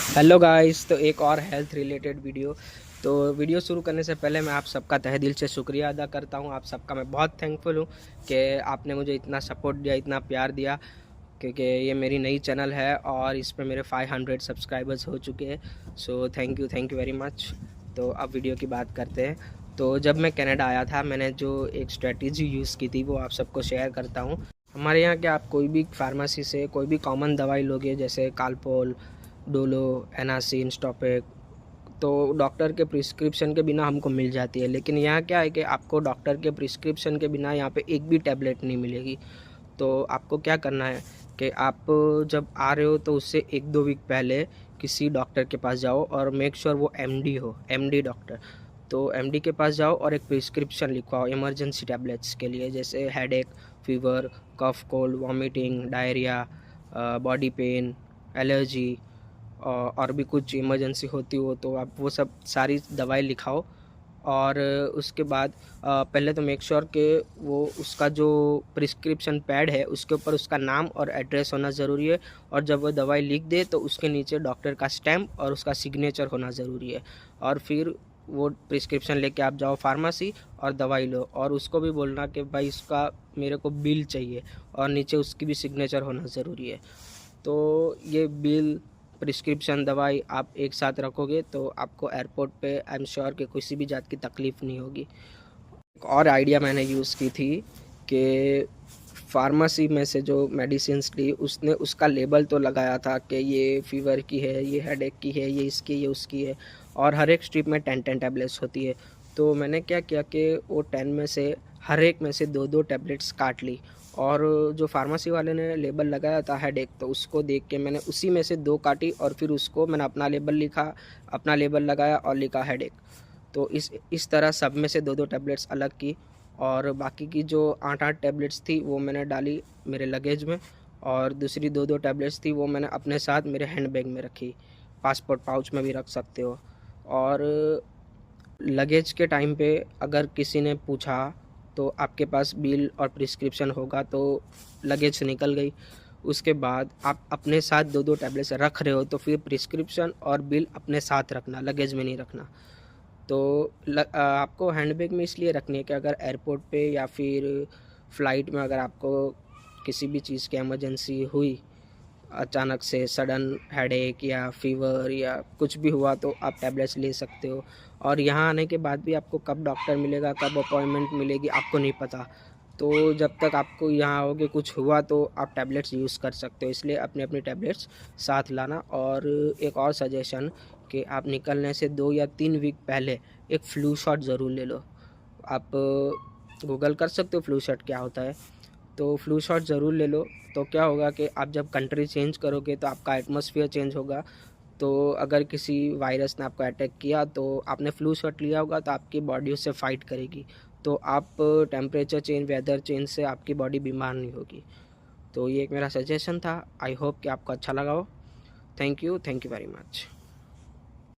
Hello guys, तो एक और हेल्थ रिलेटेड वीडियो। तो वीडियो शुरू करने से पहले मैं आप सबका तहे दिल से शुक्रिया अदा करता हूं। आप सबका मैं बहुत थैंकफुल हूं कि आपने मुझे इतना सपोर्ट दिया, इतना प्यार दिया, क्योंकि ये मेरी नई चैनल है और इस पर मेरे 500 सब्सक्राइबर्स हो चुके हैं। So thank you very much. तो अब वीडियो की बात करते हैं। तो जब मैं कनाडा आया था, मैंने जो एक स्ट्रेटजी यूज़ की थी वो आप सबको शेयर करता हूँ। हमारे यहाँ क्या, आप कोई भी फार्मेसी से कोई भी कॉमन दवाई लोगे, जैसे कालपोल, डोलो, एनासिन, स्टॉपेक, तो डॉक्टर के प्रिस्क्रिप्शन के बिना हमको मिल जाती है। लेकिन यहाँ क्या है कि आपको डॉक्टर के प्रिस्क्रिप्शन के बिना यहाँ पे एक भी टैबलेट नहीं मिलेगी। तो आपको क्या करना है कि आप जब आ रहे हो तो उससे 1-2 वीक पहले किसी डॉक्टर के पास जाओ और मेक श्योर वो एमडी हो, एमडी डॉक्टर। तो एमडी के पास जाओ और एक प्रिस्क्रिप्शन लिखवाओ इमरजेंसी टैबलेट्स के लिए, जैसे headache, fever, cough, cold, vomiting, diarrhoea, body pain, allergy, और भी कुछ इमरजेंसी होती हो तो आप वो सब सारी दवाई लिखाओ। और उसके बाद पहले तो मेक श्योर कि वो उसका जो प्रिस्क्रिप्शन पैड है उसके ऊपर उसका नाम और एड्रेस होना ज़रूरी है। और जब वो दवाई लिख दे तो उसके नीचे डॉक्टर का स्टैम्प और उसका सिग्नेचर होना ज़रूरी है। और फिर वो प्रिस्क्रिप्शन लेके आप जाओ फार्मेसी और दवाई लो, और उसको भी बोलना कि भाई इसका मेरे को बिल चाहिए, और नीचे उसकी भी सिग्नेचर होना ज़रूरी है। तो ये बिल, प्रिस्क्रिप्शन, दवाई आप एक साथ रखोगे तो आपको एयरपोर्ट पे आई एम श्योर कि किसी भी जात की तकलीफ़ नहीं होगी। एक और आइडिया मैंने यूज़ की थी कि फार्मेसी में से जो मेडिसिन्स ली उसने उसका लेबल तो लगाया था कि ये फ़ीवर की है, ये हेडेक की है, ये इसकी, ये उसकी है, और हर एक स्ट्रिप में 10-10 टैबलेट्स होती है। तो मैंने क्या किया कि वो 10 में से हर एक में से 2-2 टैबलेट्स काट ली, और जो फार्मेसी वाले ने लेबल लगाया था हेडेक, तो उसको देख के मैंने उसी में से 2 काटी और फिर उसको मैंने अपना लेबल लिखा, अपना लेबल लगाया और लिखा हेडेक। तो इस तरह सब में से 2-2 टैबलेट्स अलग की, और बाकी की जो 8-8 टैबलेट्स थी वो मैंने डाली मेरे लगेज में, और दूसरी 2-2 टैबलेट्स थी वो मैंने अपने साथ मेरे हैंड बैग में रखी। पासपोर्ट पाउच में भी रख सकते हो। और लगेज के टाइम पे अगर किसी ने पूछा तो आपके पास बिल और प्रिस्क्रिप्शन होगा तो लगेज से निकल गई। उसके बाद आप अपने साथ 2-2 टैबलेट्स रख रहे हो तो फिर प्रिस्क्रिप्शन और बिल अपने साथ रखना, लगेज में नहीं रखना। तो आपको हैंडबैग में इसलिए रखनी है कि अगर एयरपोर्ट पे या फिर फ़्लाइट में अगर आपको किसी भी चीज़ की इमरजेंसी हुई, अचानक से सडन हेडेक या फ़ीवर या कुछ भी हुआ, तो आप टैबलेट्स ले सकते हो। और यहाँ आने के बाद भी आपको कब डॉक्टर मिलेगा, कब अपॉइंटमेंट मिलेगी, आपको नहीं पता। तो जब तक आपको यहाँ आओगे कुछ हुआ तो आप टैबलेट्स यूज़ कर सकते हो, इसलिए अपनी अपनी टैबलेट्स साथ लाना। और एक और सजेशन कि आप निकलने से 2 या 3 वीक पहले एक फ्लू शॉट ज़रूर ले लो। आप गूगल कर सकते हो फ्लू शॉट क्या होता है, तो फ्लू शॉट ज़रूर ले लो। तो क्या होगा कि आप जब कंट्री चेंज करोगे तो आपका एटमॉस्फेयर चेंज होगा। तो अगर किसी वायरस ने आपको अटैक किया तो आपने फ्लू शॉट लिया होगा तो आपकी बॉडी उससे फ़ाइट करेगी। तो आप टेम्परेचर चेंज, वेदर चेंज से आपकी बॉडी बीमार नहीं होगी। तो ये एक मेरा सजेशन था। आई होप कि आपको अच्छा लगा हो। Thank you very much.